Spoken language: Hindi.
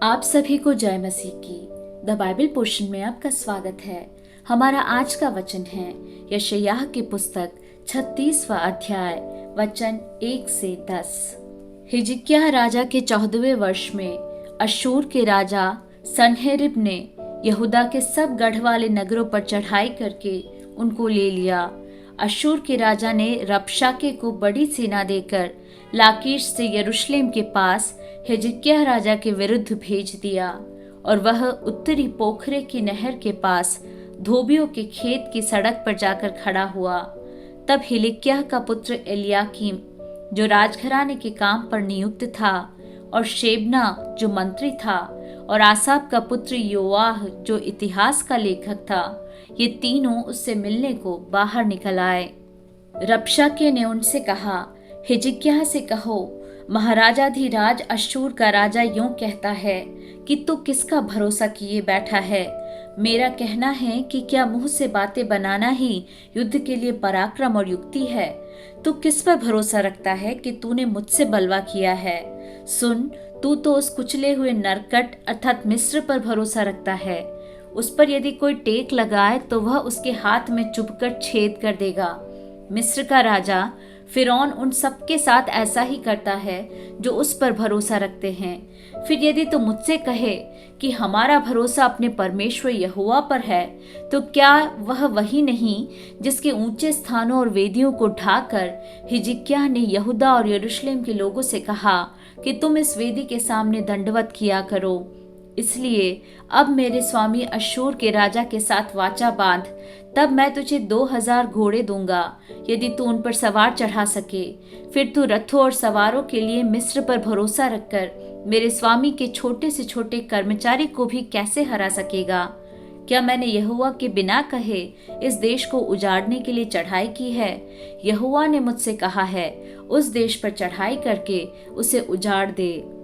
आप सभी को जय मसीह की द बाइबल पोर्शन में आपका स्वागत है। हमारा आज का वचन है यशायाह की पुस्तक 36वां अध्याय वचन 1 से 10। हिजकिय्याह राजा के 14वें वर्ष में अश्शूर के राजा सन्हेरिब ने यहूदा के सब गढ़ वाले नगरों पर चढ़ाई करके उनको ले लिया। अश्शूर के राजा ने रबशाके को बड़ी सेना देकर लाकीश से यरूशलेम के पास हिजकिय्याह राजा के विरुद्ध भेज दिया और वह उत्तरी पोखरे की नहर के पास धोबियों के खेत की सड़क पर जाकर खड़ा हुआ। तब हिजकिय्याह का पुत्र एलियाकीम जो राजघराने के काम पर नियुक्त था, और शेबना जो मंत्री था, और आसाप का पुत्र योआह जो इतिहास का लेखक था, ये तीनों उससे मिलने को बाहर निकल आए। रबशाके ने उनसे कहा, हिजकिय्याह से कहो, महाराजाधिराज अश्शूर का राजा यूं कहता है कि तू किसका भरोसा किए बैठा है। मेरा कहना है कि क्या मुंह से बातें बनाना ही युद्ध के लिए पराक्रम और युक्ति है। तू किस पर भरोसा रखता है कि तूने मुझसे बलवा किया है। सुन, तू तो उस कुचले हुए नरकट अर्थात मिस्र पर भरोसा रखता है। उस पर यदि कोई टेक लगाए तो वह उसके हाथ में चुभकर छेद कर देगा। मिस्र का राजा फिरौन उन सबके साथ ऐसा ही करता है जो उस पर भरोसा रखते हैं। फिर यदि तू मुझसे कहे कि हमारा भरोसा अपने परमेश्वर यहोवा पर है, तो क्या वह वही नहीं जिसके ऊंचे स्थानों और वेदियों को ढाकर हिजकिय्याह ने यहूदा और यरूशलेम के लोगों से कहा कि तुम इस वेदी के सामने दंडवत किया करो। इसलिए अब मेरे स्वामी अश्शूर के राजा के साथ वाचा बांध, तब मैं तुझे 2000 घोड़े दूंगा यदि तू उन पर सवार चढ़ा सके। फिर तू रथों और सवारों के लिए मिस्र पर भरोसा रखकर मेरे स्वामी के छोटे से छोटे कर्मचारी को भी कैसे हरा सकेगा। क्या मैंने यहोवा के बिना कहे इस देश को उजाड़ने के लिए चढ़ाई की है? यहोवा ने मुझसे कहा है, उस देश पर चढ़ाई करके उसे उजाड़ दे।